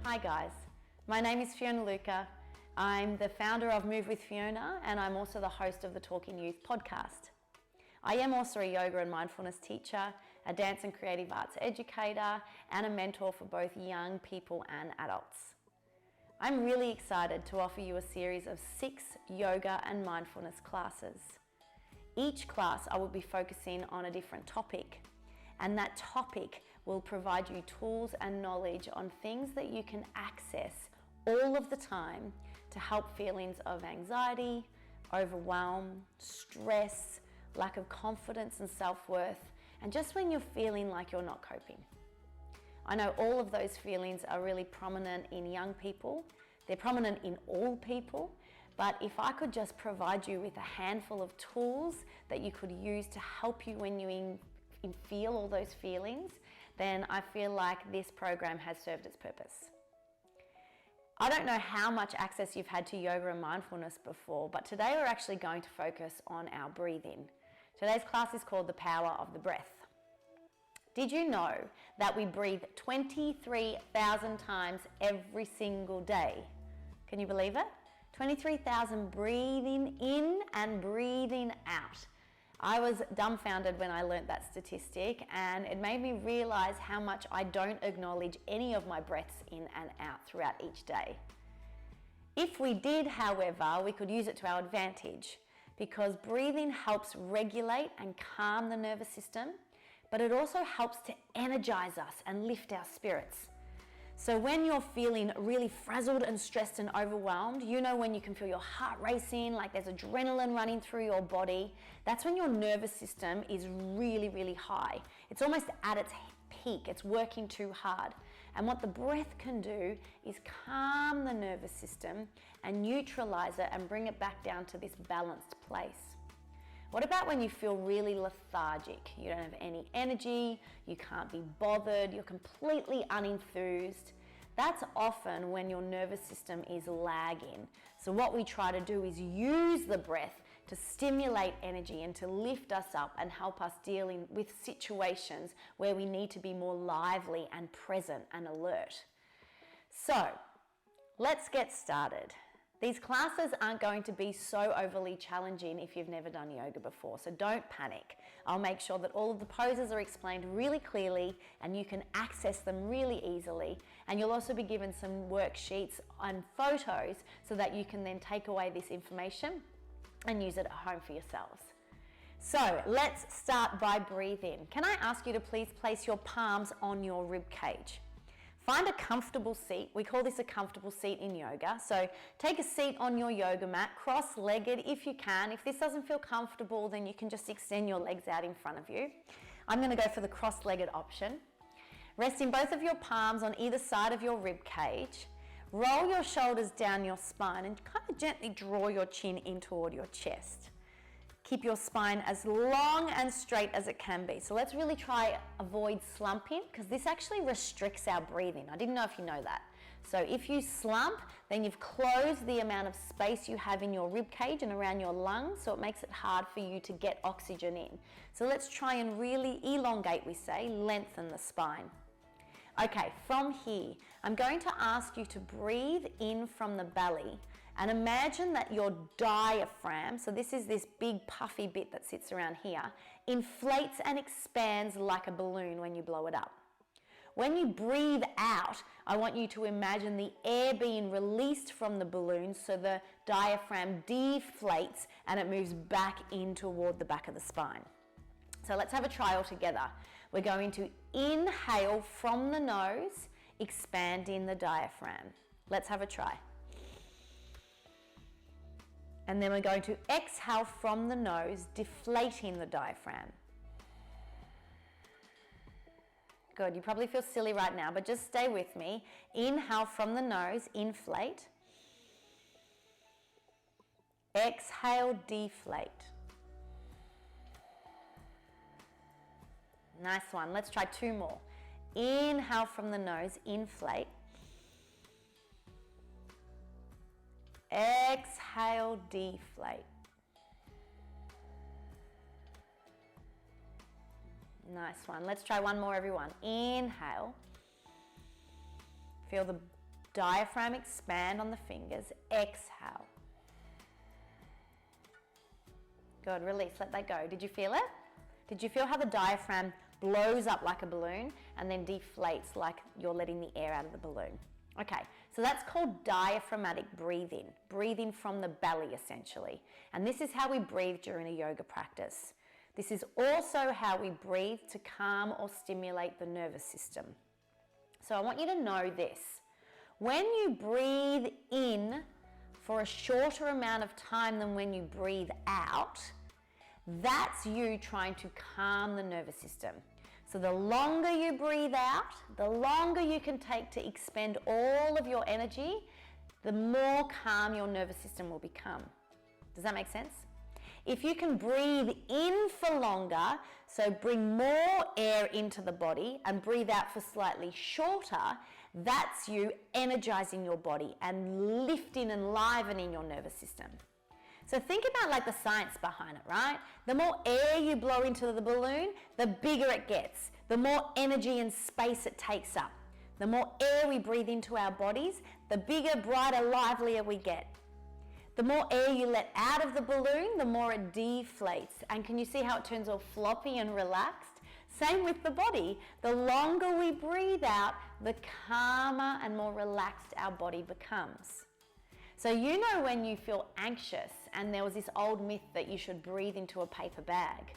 Hi guys, my name is Fiona Luca. I'm the founder of Move with Fiona and I'm also the host of the Talking Youth podcast. I am also a yoga and mindfulness teacher, a dance and creative arts educator, and a mentor for both young people and adults. I'm really excited to offer you a series of 6 yoga and mindfulness classes. Each class I will be focusing on a different topic, and that topic will provide you tools and knowledge on things that you can access all of the time to help feelings of anxiety, overwhelm, stress, lack of confidence and self-worth, and just when you're feeling like you're not coping. I know all of those feelings are really prominent in young people. They're prominent in all people, but if I could just provide you with a handful of tools that you could use to help you when you feel all those feelings, then I feel like this program has served its purpose. I don't know how much access you've had to yoga and mindfulness before, but today we're actually going to focus on our breathing. Today's class is called The Power of the Breath. Did you know that we breathe 23,000 times every single day? Can you believe it? 23,000 breathing in and breathing out. I was dumbfounded when I learnt that statistic, and it made me realize how much I don't acknowledge any of my breaths in and out throughout each day. If we did, however, we could use it to our advantage, because breathing helps regulate and calm the nervous system, but it also helps to energize us and lift our spirits. So when you're feeling really frazzled and stressed and overwhelmed, you know when you can feel your heart racing, like there's adrenaline running through your body, that's when your nervous system is really, really high. It's almost at its peak, it's working too hard. And what the breath can do is calm the nervous system and neutralize it and bring it back down to this balanced place. What about when you feel really lethargic? You don't have any energy, you can't be bothered, you're completely unenthused. That's often when your nervous system is lagging. So what we try to do is use the breath to stimulate energy and to lift us up and help us dealing with situations where we need to be more lively and present and alert. So let's get started. These classes aren't going to be so overly challenging if you've never done yoga before, so don't panic. I'll make sure that all of the poses are explained really clearly and you can access them really easily. And you'll also be given some worksheets and photos so that you can then take away this information and use it at home for yourselves. So let's start by breathing. Can I ask you to please place your palms on your rib cage? Find a comfortable seat. We call this a comfortable seat in yoga. So take a seat on your yoga mat, cross-legged if you can. If this doesn't feel comfortable, then you can just extend your legs out in front of you. I'm going to go for the cross-legged option. Resting both of your palms on either side of your rib cage. Roll your shoulders down your spine and kind of gently draw your chin in toward your chest. Keep your spine as long and straight as it can be. So let's really try avoid slumping, because this actually restricts our breathing. I didn't know if you know that. So if you slump, then you've closed the amount of space you have in your rib cage and around your lungs, so it makes it hard for you to get oxygen in. So let's try and really elongate, we say, lengthen the spine. Okay, from here, I'm going to ask you to breathe in from the belly and imagine that your diaphragm, so this is this big puffy bit that sits around here, inflates and expands like a balloon when you blow it up. When you breathe out, I want you to imagine the air being released from the balloon so the diaphragm deflates and it moves back in toward the back of the spine. So let's have a try all together. We're going to inhale from the nose, expanding the diaphragm. Let's have a try. And then we're going to exhale from the nose, deflating the diaphragm. Good, you probably feel silly right now, but just stay with me. Inhale from the nose, inflate. Exhale, deflate. Nice one. Let's try 2 more. Inhale from the nose, inflate. Exhale, deflate. Nice one. Let's try one more, everyone. Inhale. Feel the Diaphragm expand on the fingers. Exhale. Good, release, let that go. Did you feel it? Did you feel how the diaphragm blows up like a balloon and then deflates like you're letting the air out of the balloon? Okay, so that's called diaphragmatic breathing. Breathing from the belly, essentially. And this is how we breathe during a yoga practice. This is also how we breathe to calm or stimulate the nervous system. So I want you to know this. When you breathe in for a shorter amount of time than when you breathe out, that's you trying to calm the nervous system. So the longer you breathe out, the longer you can take to expend all of your energy, the more calm your nervous system will become. Does that make sense? If you can breathe in for longer, so bring more air into the body and breathe out for slightly shorter, that's you energizing your body and lifting and livening your nervous system. So think about like the science behind it, right? The more air you blow into the balloon, the bigger it gets. The more energy and space it takes up. The more air we breathe into our bodies, the bigger, brighter, livelier we get. The more air you let out of the balloon, the more it deflates. And can you see how it turns all floppy and relaxed? Same with the body. The longer we breathe out, the calmer and more relaxed our body becomes. So you know when you feel anxious, and there was this old myth that you should breathe into a paper bag.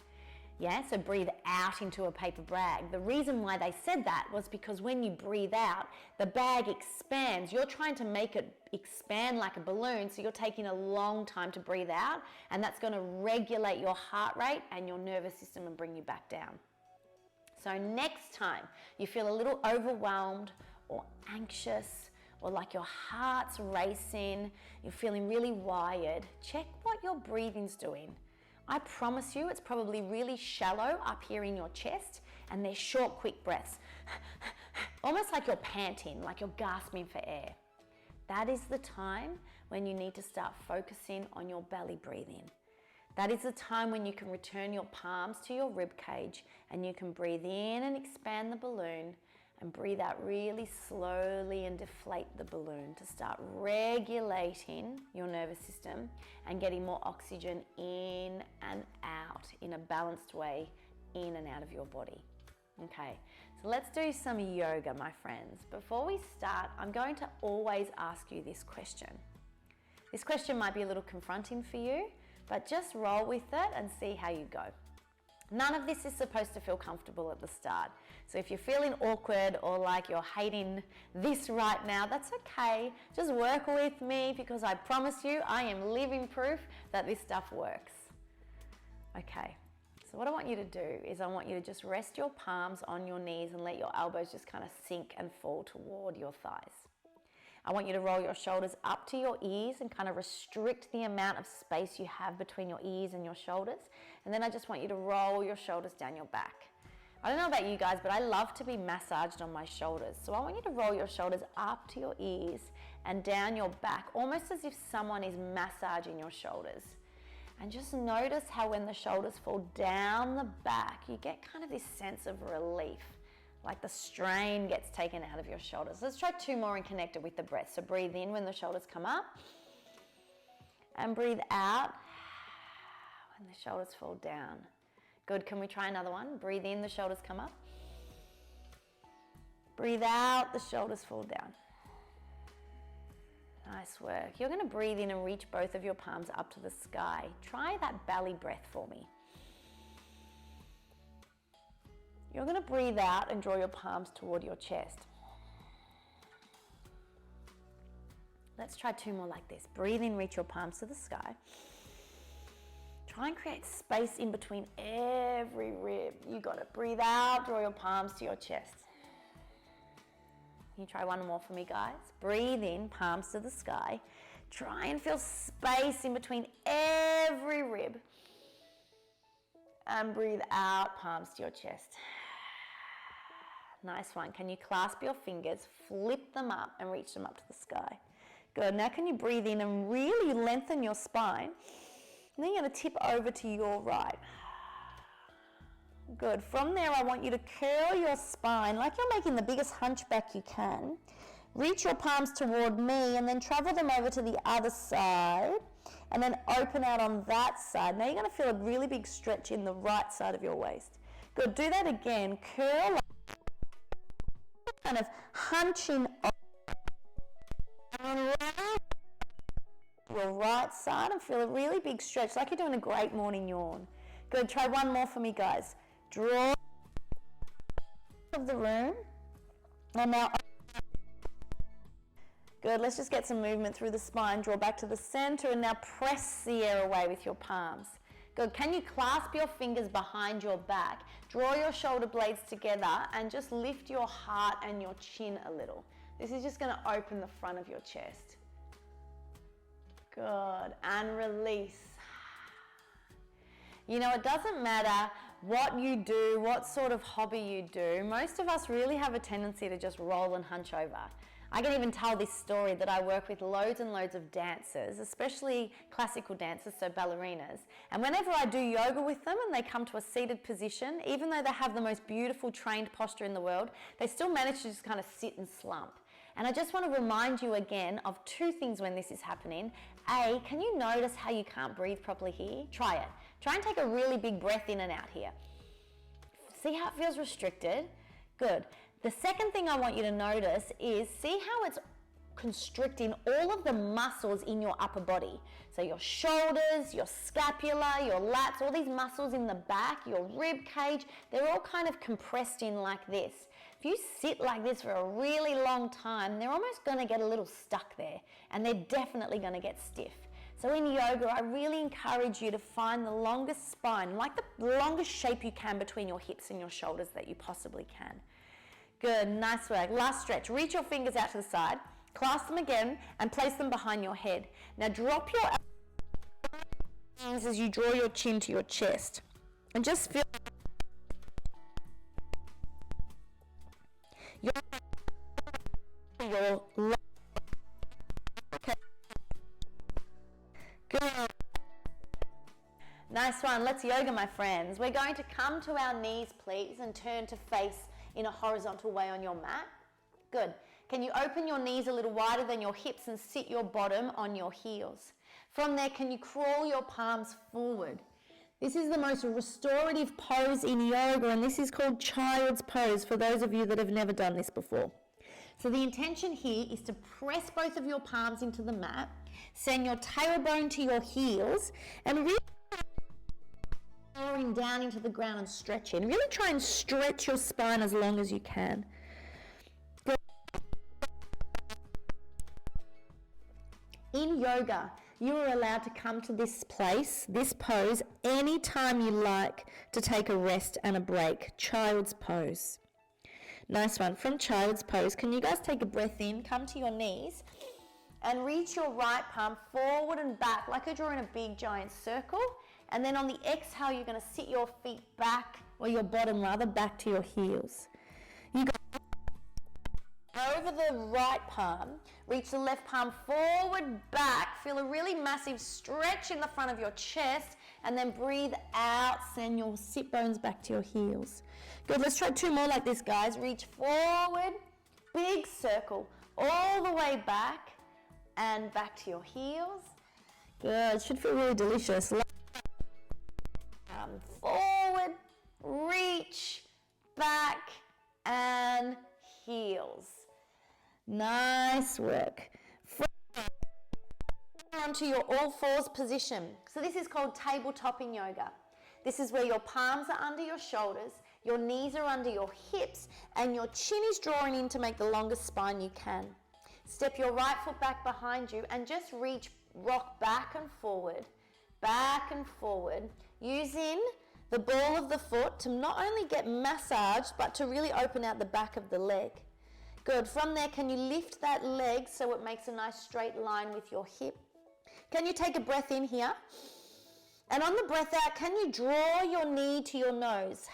Yeah, so breathe out into a paper bag. The reason why they said that was because when you breathe out, the bag expands. You're trying to make it expand like a balloon, so you're taking a long time to breathe out, and that's going to regulate your heart rate and your nervous system and bring you back down. So next time you feel a little overwhelmed or anxious, or like your heart's racing, you're feeling really wired, check what your breathing's doing. I promise you it's probably really shallow up here in your chest, and they're short, quick breaths. Almost like you're panting, like you're gasping for air. That is the time when you need to start focusing on your belly breathing. That is the time when you can return your palms to your rib cage, and you can breathe in and expand the balloon, and breathe out really slowly and deflate the balloon to start regulating your nervous system and getting more oxygen in and out in a balanced way, in and out of your body. Okay, so let's do some yoga, my friends. Before we start, I'm going to always ask you this question. This question might be a little confronting for you, but just roll with it and see how you go. None of this is supposed to feel comfortable at the start. So if you're feeling awkward or like you're hating this right now, that's okay. Just work with me, because I promise you, I am living proof that this stuff works. Okay, so what I want you to do is I want you to just rest your palms on your knees and let your elbows just kind of sink and fall toward your thighs. I want you to roll your shoulders up to your ears and kind of restrict the amount of space you have between your ears and your shoulders. And then I just want you to roll your shoulders down your back. I don't know about you guys, but I love to be massaged on my shoulders. So I want you to roll your shoulders up to your ears and down your back, almost as if someone is massaging your shoulders. And just notice how when the shoulders fall down the back, you get kind of this sense of relief. Like the strain gets taken out of your shoulders. Let's try 2 more and connect it with the breath. So breathe in when the shoulders come up, and breathe out when the shoulders fall down. Good, can we try another one? Breathe in, the shoulders come up. Breathe out, the shoulders fall down. Nice work. You're going to breathe in and reach both of your palms up to the sky. Try that belly breath for me. You're going to breathe out and draw your palms toward your chest. Let's try 2 more like this. Breathe in, reach your palms to the sky. Try and create space in between every rib. You got it. Breathe out, draw your palms to your chest. Can you try 1 more for me, guys? Breathe in, palms to the sky. Try and feel space in between every rib. And breathe out, palms to your chest. Nice one. Can you clasp your fingers, flip them up and reach them up to the sky? Good. Now can you breathe in and really lengthen your spine? And then you're going to tip over to your right. Good. From there, I want you to curl your spine like you're making the biggest hunchback you can. Reach your palms toward me and then travel them over to the other side and then open out on that side. Now you're going to feel a really big stretch in the right side of your waist. Good, do that again. Curl up, kind of hunching on your right side and feel a really big stretch, like you're doing a great morning yawn. Good, try one more for me, guys. Draw of the room. And now, good, let's just get some movement through the spine. Draw back to the center and now press the air away with your palms. Good, can you clasp your fingers behind your back? Draw your shoulder blades together and just lift your heart and your chin a little. This is just gonna open the front of your chest. Good, and release. You know, it doesn't matter what you do, what sort of hobby you do. Most of us really have a tendency to just roll and hunch over. I can even tell this story that I work with loads and loads of dancers, especially classical dancers, so ballerinas. And whenever I do yoga with them and they come to a seated position, even though they have the most beautiful trained posture in the world, they still manage to just kind of sit and slump. And I just want to remind you again of two things when this is happening. A, can you notice how you can't breathe properly here? Try it. Try and take a really big breath in and out here. See how it feels restricted? Good. The second thing I want you to notice is see how it's constricting all of the muscles in your upper body. So your shoulders, your scapula, your lats, all these muscles in the back, your rib cage, they're all kind of compressed in like this. If you sit like this for a really long time, they're almost going to get a little stuck there, and they're definitely going to get stiff. So in yoga, I really encourage you to find the longest spine, like the longest shape you can between your hips and your shoulders that you possibly can. Good, nice work. Last stretch. Reach your fingers out to the side, clasp them again, and place them behind your head. Now drop your hands as you draw your chin to your chest, and just feel your okay. Good. Nice one. Let's yoga, my friends. We're going to come to our knees, please, and turn to face in a horizontal way on your mat. Good. Can you open your knees a little wider than your hips and sit your bottom on your heels? From there, can you crawl your palms forward? This is the most restorative pose in yoga, and this is called child's pose for those of you that have never done this before. So the intention here is to press both of your palms into the mat, send your tailbone to your heels, and really lowering down into the ground and stretching. Really try and stretch your spine as long as you can. In yoga, you are allowed to come to this place, this pose, anytime you like to take a rest and a break. Child's pose. Nice one. From child's pose, can you guys take a breath in, come to your knees, and reach your right palm forward and back like you're drawing a big giant circle. And then on the exhale, you're going to sit your feet back, or your bottom rather, back to your heels. You go over the right palm, reach the left palm forward, back, feel a really massive stretch in the front of your chest, and then breathe out, send your sit bones back to your heels. Good, let's try two more like this, guys. Reach forward, big circle, all the way back, and back to your heels. Good, should feel really delicious. Forward, reach, back, and heels. Nice work. Onto your all fours position. So this is called tabletopping yoga. This is where your palms are under your shoulders, your knees are under your hips, and your chin is drawing in to make the longest spine you can. Step your right foot back behind you and just rock back and forward, using the ball of the foot to not only get massaged, but to really open out the back of the leg. Good. From there, can you lift that leg so it makes a nice straight line with your hip? Can you take a breath in here? And on the breath out, can you draw your knee to your nose?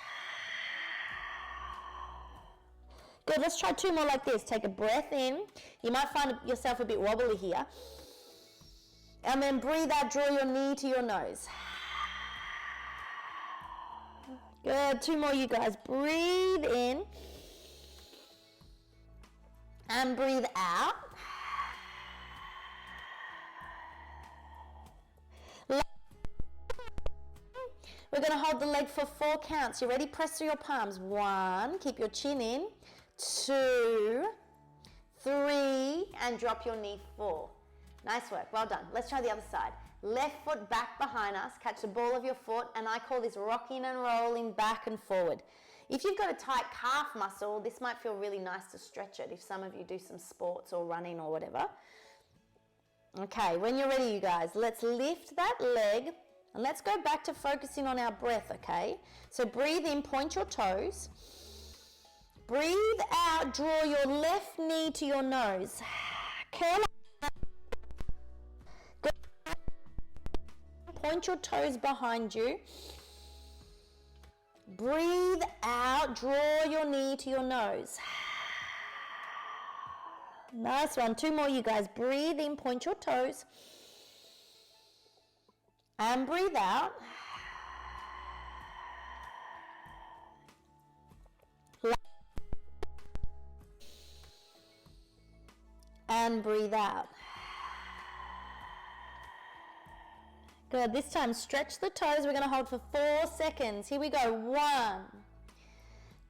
Good. Let's try two more like this. Take a breath in. You might find yourself a bit wobbly here. And then breathe out, draw your knee to your nose. Good. Two more, you guys. Breathe in. And breathe out. We're going to hold the leg for 4 counts. You ready? Press through your palms. 1, keep your chin in. 2, 3, and drop your knee. 4. Nice work. Well done. Let's try the other side. Left foot back behind us. Catch the ball of your foot, and I call this rocking and rolling back and forward. If you've got a tight calf muscle, this might feel really nice to stretch it if some of you do some sports or running or whatever. Okay, when you're ready, you guys, let's lift that leg. And let's go back to focusing on our breath, okay? So breathe in, point your toes. Breathe out, draw your left knee to your nose. Curl up. Point your toes behind you. Breathe out, draw your knee to your nose. Nice one. 2 more, you guys. Breathe in, point your toes. And breathe out. And breathe out. Good. This time, stretch the toes. We're going to hold for 4 seconds. Here we go. 1,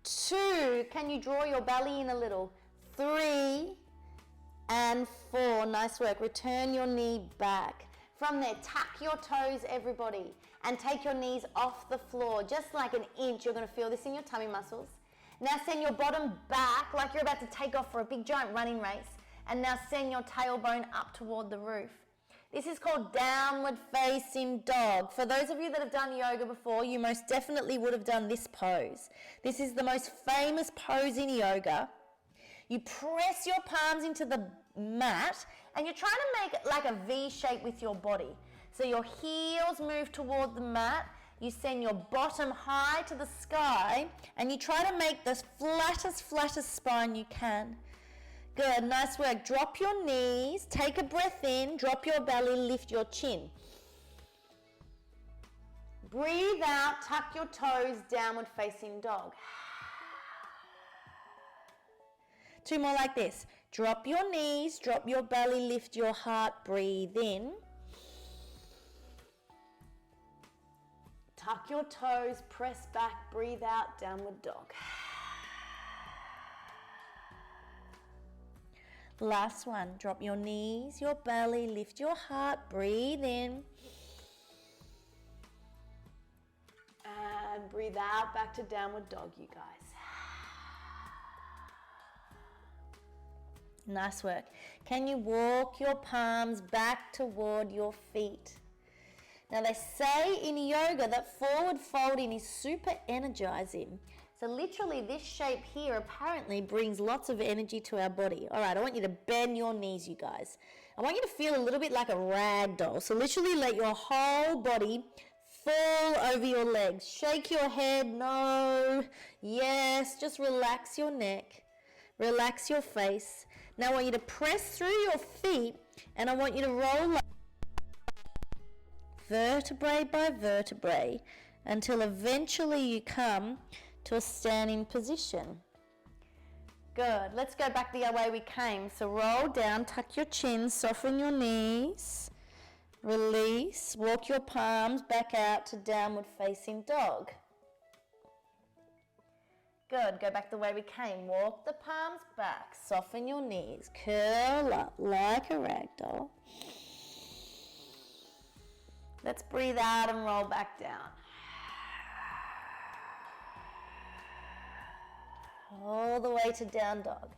2. Can you draw your belly in a little? 3 and 4. Nice work. Return your knee back. From there, tuck your toes, everybody, and take your knees off the floor, just like an inch. You're going to feel this in your tummy muscles. Now send your bottom back like you're about to take off for a big giant running race. And now send your tailbone up toward the roof. This is called downward facing dog. For those of you that have done yoga before, you most definitely would have done this pose. This is the most famous pose in yoga. You press your palms into the mat and you're trying to make it like a V shape with your body. So your heels move toward the mat, you send your bottom high to the sky, and you try to make the flattest spine you can. Good, nice work. Drop your knees, take a breath in, drop your belly, lift your chin. Breathe out, tuck your toes, downward facing dog. 2 more like this. Drop your knees, drop your belly, lift your heart, breathe in. Tuck your toes, press back, breathe out, downward dog. Last one. Drop your knees, your belly, lift your heart, breathe in. And breathe out, back to downward dog, you guys. Nice work. Can you walk your palms back toward your feet? Now they say in yoga that forward folding is super energizing. So literally this shape here apparently brings lots of energy to our body. All right, I want you to bend your knees, you guys. I want you to feel a little bit like a rag doll. So literally let your whole body fall over your legs. Shake your head, no, yes, just relax your neck, relax your face. Now I want you to press through your feet and I want you to roll up vertebrae by vertebrae until eventually you come to a standing position. Good. Let's go back the way we came. So roll down, tuck your chin, soften your knees, release, walk your palms back out to downward facing dog. Good. Go back the way we came. Walk the palms back, soften your knees, curl up like a rag doll. Let's breathe out and roll back down. All the way to down dog.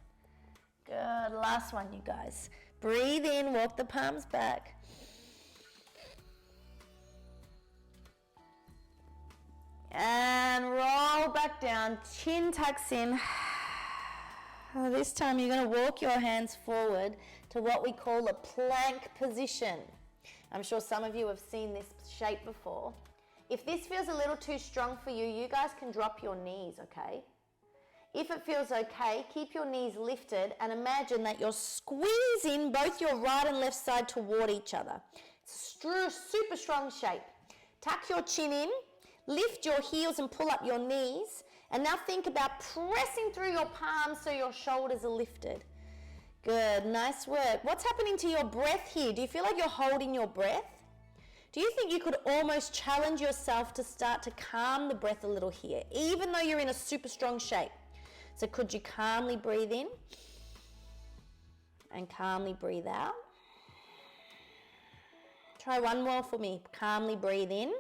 Good. Last one, you guys. Breathe in, walk the palms back. And roll back down. Chin tucks in. This time you're going to walk your hands forward to what we call a plank position. I'm sure some of you have seen this shape before. If this feels a little too strong for you, you guys can drop your knees, okay? If it feels okay, keep your knees lifted and imagine that you're squeezing both your right and left side toward each other. It's a super strong shape. Tuck your chin in, lift your heels and pull up your knees. And now think about pressing through your palms so your shoulders are lifted. Good, nice work. What's happening to your breath here? Do you feel like you're holding your breath? Do you think you could almost challenge yourself to start to calm the breath a little here, even though you're in a super strong shape? So could you calmly breathe in and calmly breathe out? Try one more for me. Calmly breathe in.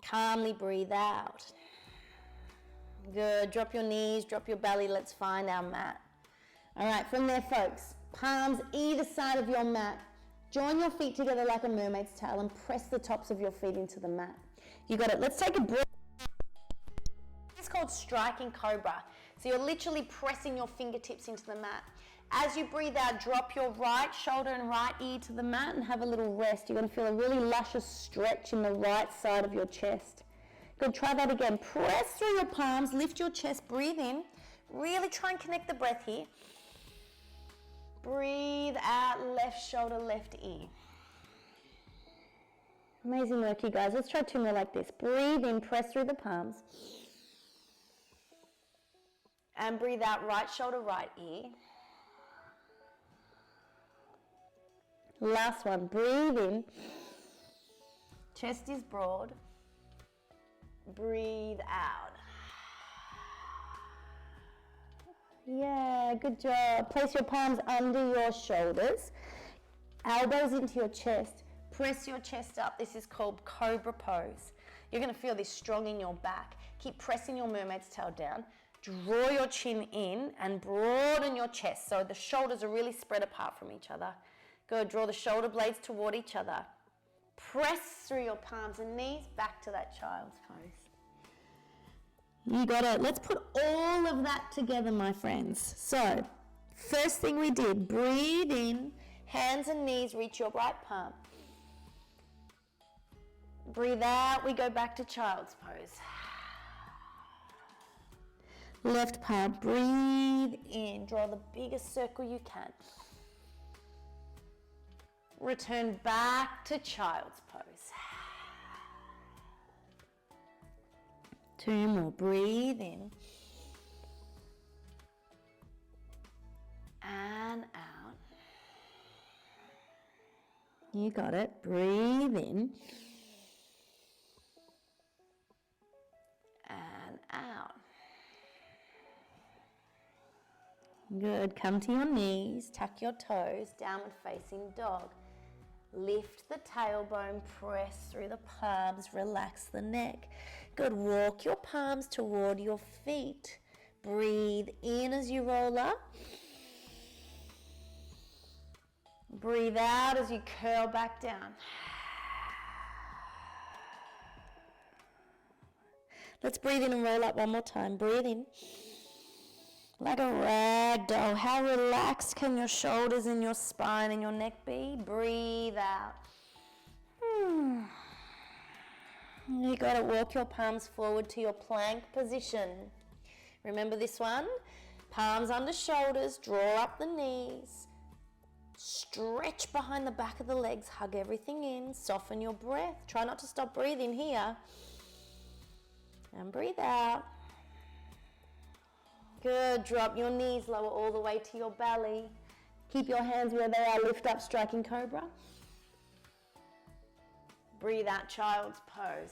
Calmly breathe out. Good. Drop your knees, drop your belly. Let's find our mat. All right, from there, folks, palms either side of your mat. Join your feet together like a mermaid's tail and press the tops of your feet into the mat. You got it. Let's take a breath. It's called striking cobra. So you're literally pressing your fingertips into the mat. As you breathe out, drop your right shoulder and right ear to the mat and have a little rest. You're going to feel a really luscious stretch in the right side of your chest. Good, try that again. Press through your palms, lift your chest, breathe in. Really try and connect the breath here. Breathe out, left shoulder, left ear. Amazing work, you guys. Let's try two more like this. Breathe in, press through the palms. And breathe out, right shoulder, right ear. Last one, breathe in. Chest is broad. Breathe out. Yeah, good job. Place your palms under your shoulders. Elbows into your chest. Press your chest up. This is called cobra pose. You're going to feel this strong in your back. Keep pressing your mermaid's tail down. Draw your chin in and broaden your chest so the shoulders are really spread apart from each other. Good. Draw the shoulder blades toward each other. Press through your palms and knees back to that child's pose. You got it. Let's put all of that together, my friends. So, first thing we did, breathe in, hands and knees reach your right palm. Breathe out, we go back to child's pose. Left palm, breathe in, draw the biggest circle you can. Return back to child's pose. Two more, breathe in. And out. You got it, breathe in. And out. Good, come to your knees, tuck your toes, downward facing dog. Lift the tailbone, press through the palms, relax the neck. Good, walk your palms toward your feet. Breathe in as you roll up. Breathe out as you curl back down. Let's breathe in and roll up one more time. Breathe in. Like a rag doll. How relaxed can your shoulders and your spine and your neck be? Breathe out. You got to walk your palms forward to your plank position. Remember this one? Palms under shoulders, draw up the knees. Stretch behind the back of the legs, hug everything in, soften your breath. Try not to stop breathing here. And breathe out. Good, drop your knees, lower all the way to your belly. Keep your hands where they are, lift up, striking cobra. Breathe out, child's pose.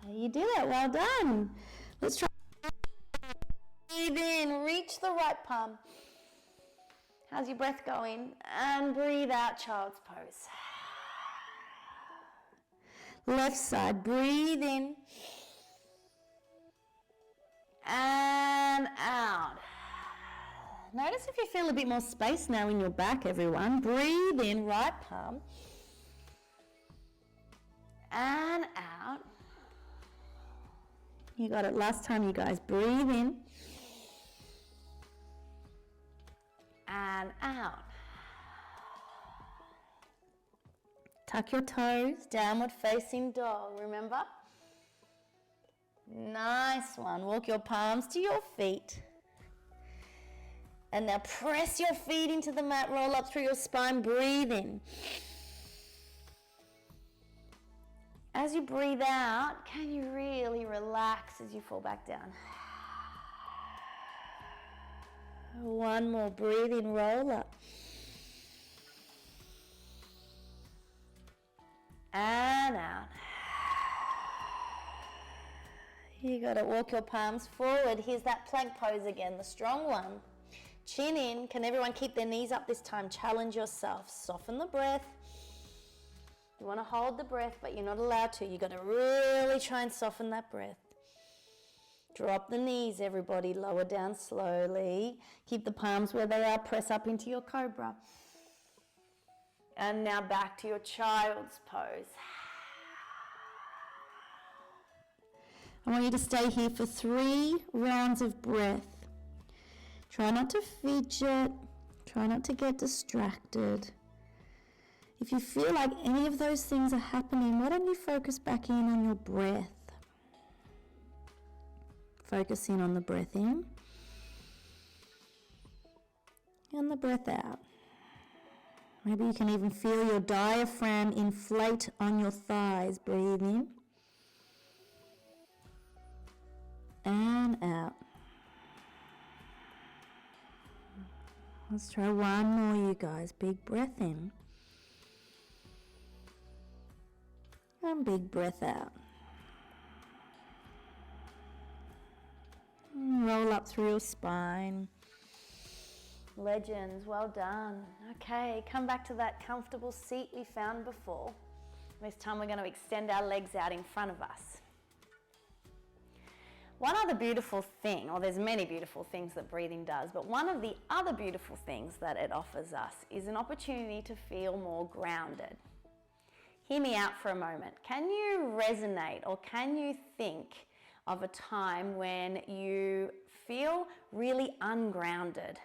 You did it, well done. Let's try. Breathe in, reach the right palm. How's your breath going? And breathe out, child's pose. Left side, breathe in. And out. Notice if you feel a bit more space now in your back, everyone. Breathe in, right palm. And out. You got it. Last time, you guys. Breathe in. And out. Tuck your toes, downward facing dog, remember? Nice one. Walk your palms to your feet. And now press your feet into the mat, roll up through your spine, breathe in. As you breathe out, can you really relax as you fall back down? One more, breathe in, roll up. And out. You got to walk your palms forward. Here's that plank pose again, the strong one. Chin in. Can everyone keep their knees up this time? Challenge yourself. Soften the breath. You want to hold the breath, but you're not allowed to. You got to really try and soften that breath. Drop the knees, everybody. Lower down slowly. Keep the palms where they are. Press up into your cobra. And now back to your child's pose. I want you to stay here for 3 rounds of breath. Try not to fidget. Try not to get distracted. If you feel like any of those things are happening, why don't you focus back in on your breath? Focus in on the breath in and the breath out. Maybe you can even feel your diaphragm inflate on your thighs. Breathe in and out. Let's try one more, you guys. Big breath in and big breath out. Roll up through your spine. Legends, well done. Okay, come back to that comfortable seat we found before. This time we're going to extend our legs out in front of us. One other beautiful thing, or there's many beautiful things that breathing does, but one of the other beautiful things that it offers us is an opportunity to feel more grounded. Hear me out for a moment. Can you resonate or can you think of a time when you feel really ungrounded?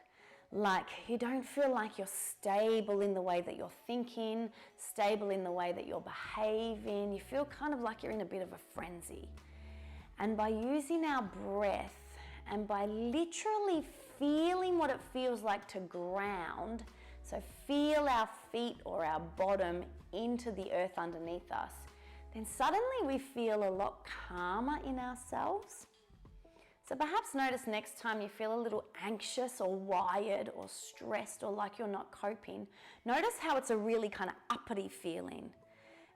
Like you don't feel like you're stable in the way that you're thinking, stable in the way that you're behaving. You feel kind of like you're in a bit of a frenzy. And by using our breath and by literally feeling what it feels like to ground, so feel our feet or our bottom into the earth underneath us, then suddenly we feel a lot calmer in ourselves. So perhaps notice next time you feel a little anxious or wired or stressed or like you're not coping, notice how it's a really kind of uppity feeling.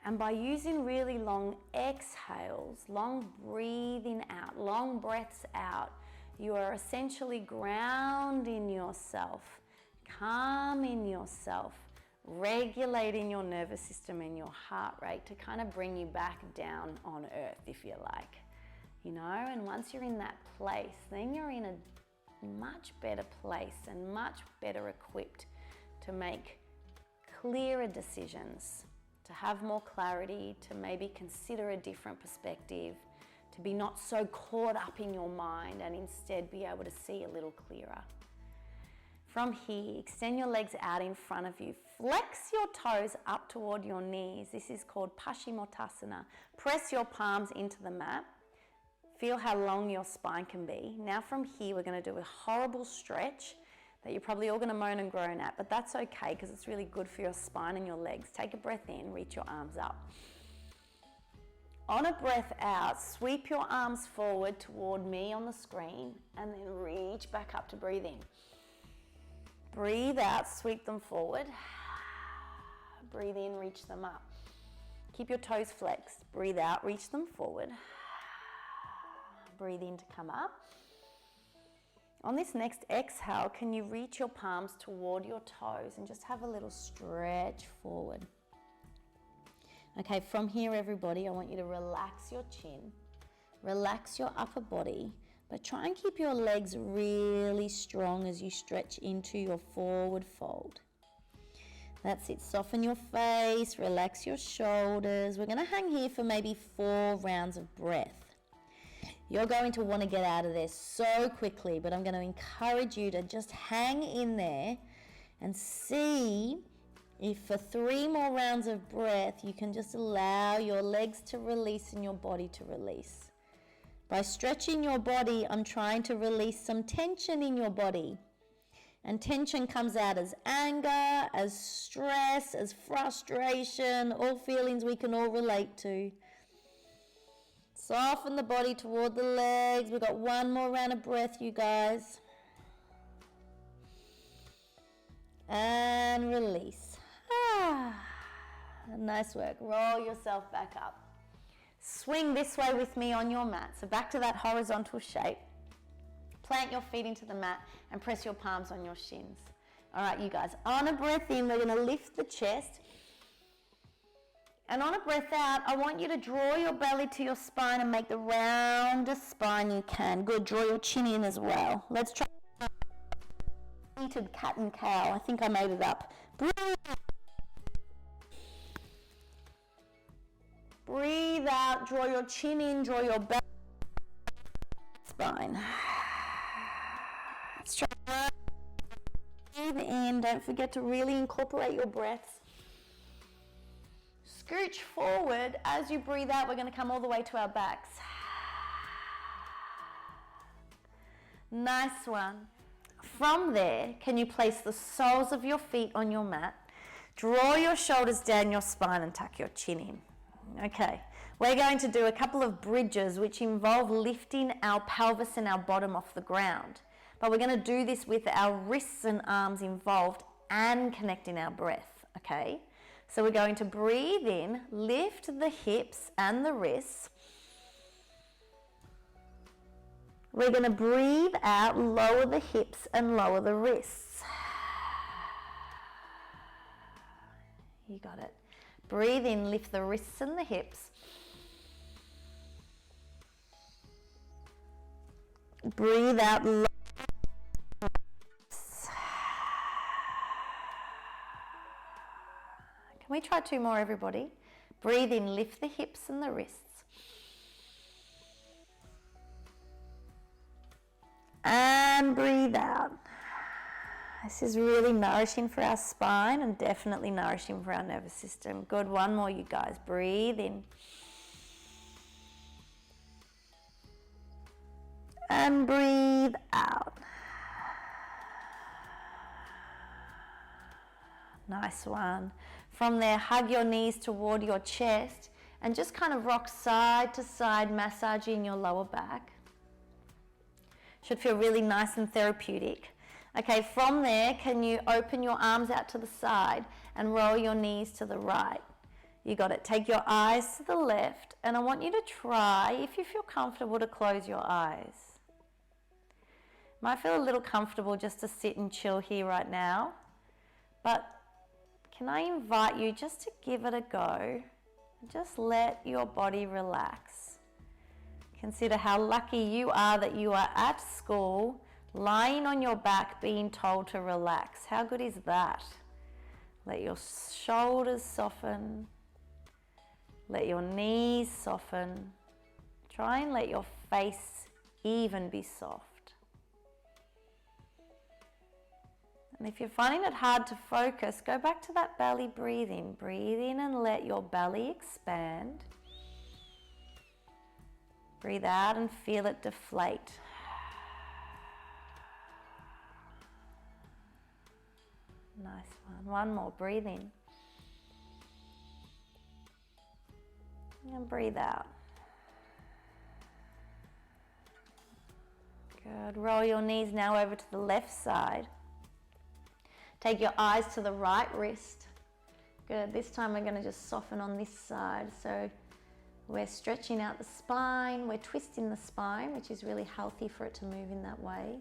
And by using really long exhales, long breathing out, long breaths out, you are essentially grounding yourself, calming yourself, regulating your nervous system and your heart rate to kind of bring you back down on earth, if you like. You know, and once you're in that place, then you're in a much better place and much better equipped to make clearer decisions, to have more clarity, to maybe consider a different perspective, to be not so caught up in your mind and instead be able to see a little clearer. From here, extend your legs out in front of you. Flex your toes up toward your knees. This is called Paschimottanasana. Press your palms into the mat. Feel how long your spine can be. Now from here, we're going to do a horrible stretch that you're probably all going to moan and groan at, but that's okay because it's really good for your spine and your legs. Take a breath in, reach your arms up. On a breath out, sweep your arms forward toward me on the screen and then reach back up to breathe in. Breathe out, sweep them forward. Breathe in, reach them up. Keep your toes flexed. Breathe out, reach them forward. Breathe in to come up. On this next exhale, can you reach your palms toward your toes and just have a little stretch forward? Okay, from here, everybody, I want you to relax your chin, relax your upper body, but try and keep your legs really strong as you stretch into your forward fold. That's it. Soften your face, relax your shoulders. We're going to hang here for maybe 4 rounds of breath. You're going to want to get out of there so quickly, but I'm going to encourage you to just hang in there and see if for 3 more rounds of breath, you can just allow your legs to release and your body to release. By stretching your body, I'm trying to release some tension in your body. And tension comes out as anger, as stress, as frustration, all feelings we can all relate to. Soften the body toward the legs. We've got 1 more round of breath, you guys. And release. Nice work. Roll yourself back up. Swing this way with me on your mat. So back to that horizontal shape. Plant your feet into the mat and press your palms on your shins. All right, you guys. On a breath in, we're going to lift the chest. And on a breath out, I want you to draw your belly to your spine and make the roundest spine you can. Good. Draw your chin in as well. Let's try seated cat and cow. I think I made it up. Breathe out. Draw your chin in. Draw your belly. Spine. Let's try. Breathe in. Don't forget to really incorporate your breaths. Scooch forward. As you breathe out, we're going to come all the way to our backs. Nice one. From there, can you place the soles of your feet on your mat? Draw your shoulders down your spine and tuck your chin in. Okay, we're going to do a couple of bridges which involve lifting our pelvis and our bottom off the ground. But we're going to do this with our wrists and arms involved and connecting our breath, okay? So we're going to breathe in, lift the hips and the wrists. We're going to breathe out, lower the hips and lower the wrists. You got it. Breathe in, lift the wrists and the hips. Breathe out, lower the hips. Can we try two more, everybody? Breathe in, lift the hips and the wrists. And breathe out. This is really nourishing for our spine and definitely nourishing for our nervous system. Good, one more, you guys. Breathe in. And breathe out. Nice one. From there, hug your knees toward your chest and just kind of rock side to side, massaging your lower back. Should feel really nice and therapeutic. Okay, from there, can you open your arms out to the side and roll your knees to the right? You got it. Take your eyes to the left, and I want you to try, if you feel comfortable, to close your eyes. Might feel a little comfortable just to sit and chill here right now, but can I invite you just to give it a go? Just let your body relax. Consider how lucky you are that you are at school, lying on your back, being told to relax. How good is that? Let your shoulders soften. Let your knees soften. Try and let your face even be soft. And if you're finding it hard to focus, go back to that belly breathing. Breathe in and let your belly expand. Breathe out and feel it deflate. Nice one. One more. Breathe in. And breathe out. Good. Roll your knees now over to the left side. Take your eyes to the right wrist. Good. This time we're going to just soften on this side. So we're stretching out the spine. We're twisting the spine, which is really healthy for it to move in that way.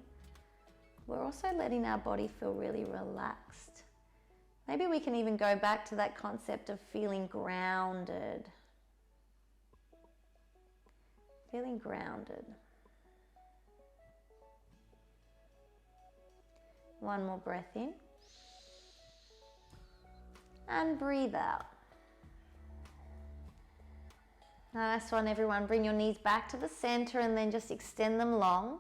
We're also letting our body feel really relaxed. Maybe we can even go back to that concept of feeling grounded. Feeling grounded. One more breath in. And breathe out. Nice one, everyone. Bring your knees back to the center and then just extend them long.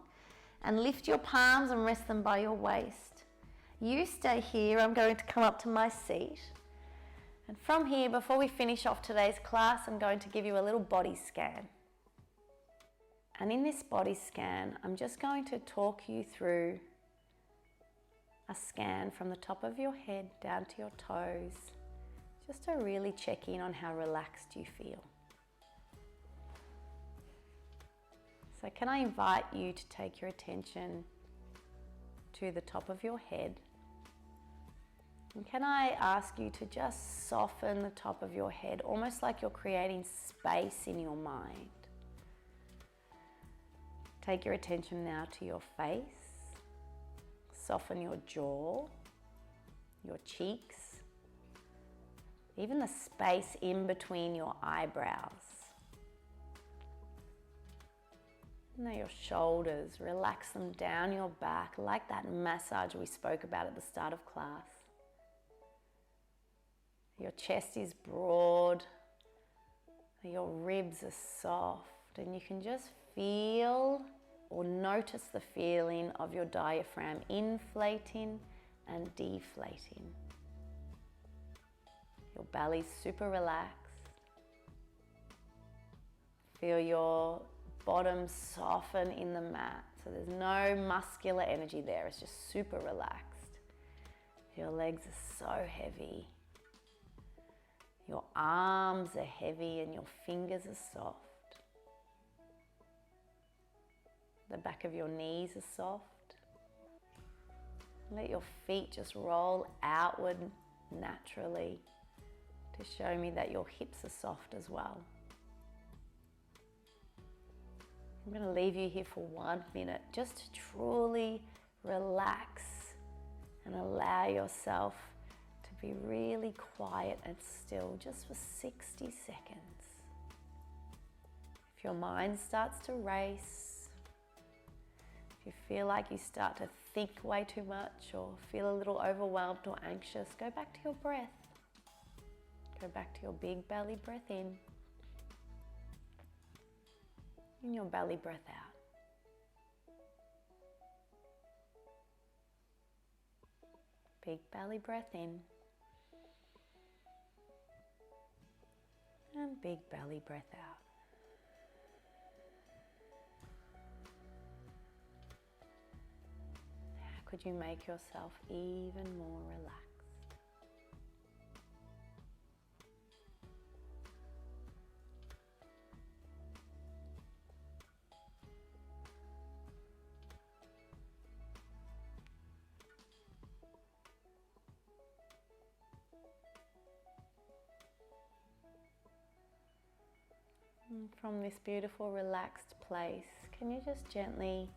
And lift your palms and rest them by your waist. You stay here. I'm going to come up to my seat. And from here, before we finish off today's class, I'm going to give you a little body scan. And in this body scan, I'm just going to talk you through a scan from the top of your head down to your toes, just to really check in on how relaxed you feel. So can I invite you to take your attention to the top of your head And can I ask you to just soften the top of your head, almost like you're creating space in your mind. Take your attention now to your face. Soften your jaw, your cheeks, even the space in between your eyebrows. Now your shoulders, relax them down your back like that massage we spoke about at the start of class. Your chest is broad, your ribs are soft, and you can just feel or notice the feeling of your diaphragm inflating and deflating. Your belly's super relaxed. Feel your bottom soften in the mat, so there's no muscular energy there, it's just super relaxed. Your legs are so heavy. Your arms are heavy and your fingers are soft. The back of your knees are soft. Let your feet just roll outward naturally to show me that your hips are soft as well. I'm going to leave you here for 1 minute just to truly relax and allow yourself to be really quiet and still just for 60 seconds. If your mind starts to race, if you feel like you start to think way too much or feel a little overwhelmed or anxious, go back to your breath. Go back to your big belly breath in. And your belly breath out. Big belly breath in. And big belly breath out. How could you make yourself even more relaxed? From this beautiful relaxed place, can you just gently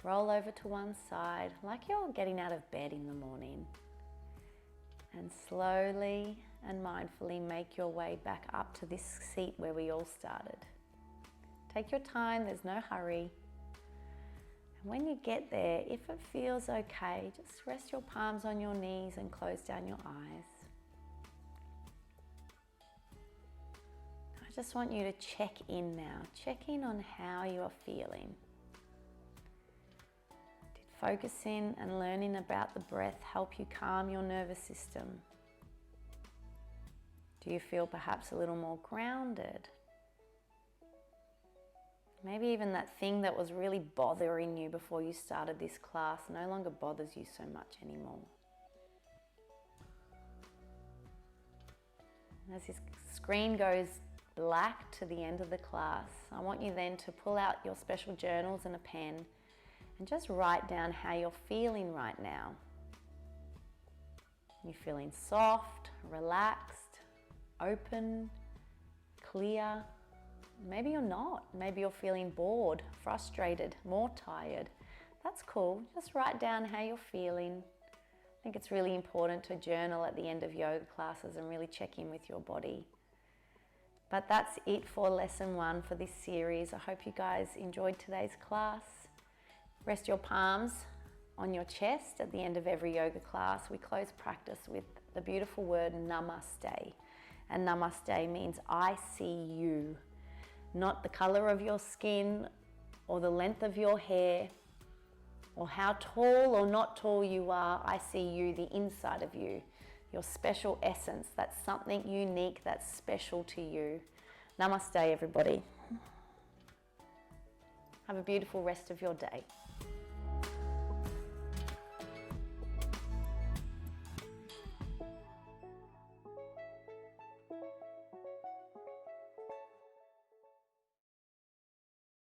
roll over to one side like you're getting out of bed in the morning, and slowly and mindfully make your way back up to this seat where we all started. Take your time, there's no hurry. And when you get there, if it feels okay, just rest your palms on your knees and close down your eyes. I just want you to check in now. Check in on how you are feeling. Did focusing and learning about the breath help you calm your nervous system? Do you feel perhaps a little more grounded? Maybe even that thing that was really bothering you before you started this class no longer bothers you so much anymore. As this screen goes black to the end of the class, I want you then to pull out your special journals and a pen and just write down how you're feeling right now. You're feeling soft, relaxed, open, clear. Maybe you're not. Maybe you're feeling bored, frustrated, more tired. That's cool. Just write down how you're feeling. I think it's really important to journal at the end of yoga classes and really check in with your body. But that's it for lesson 1 for this series. I hope you guys enjoyed today's class. Rest your palms on your chest at the end of every yoga class. We close practice with the beautiful word namaste. And namaste means I see you, not the color of your skin or the length of your hair or how tall or not tall you are. I see you, the inside of you. Your special essence, that's something unique, that's special to you. Namaste, everybody. Have a beautiful rest of your day.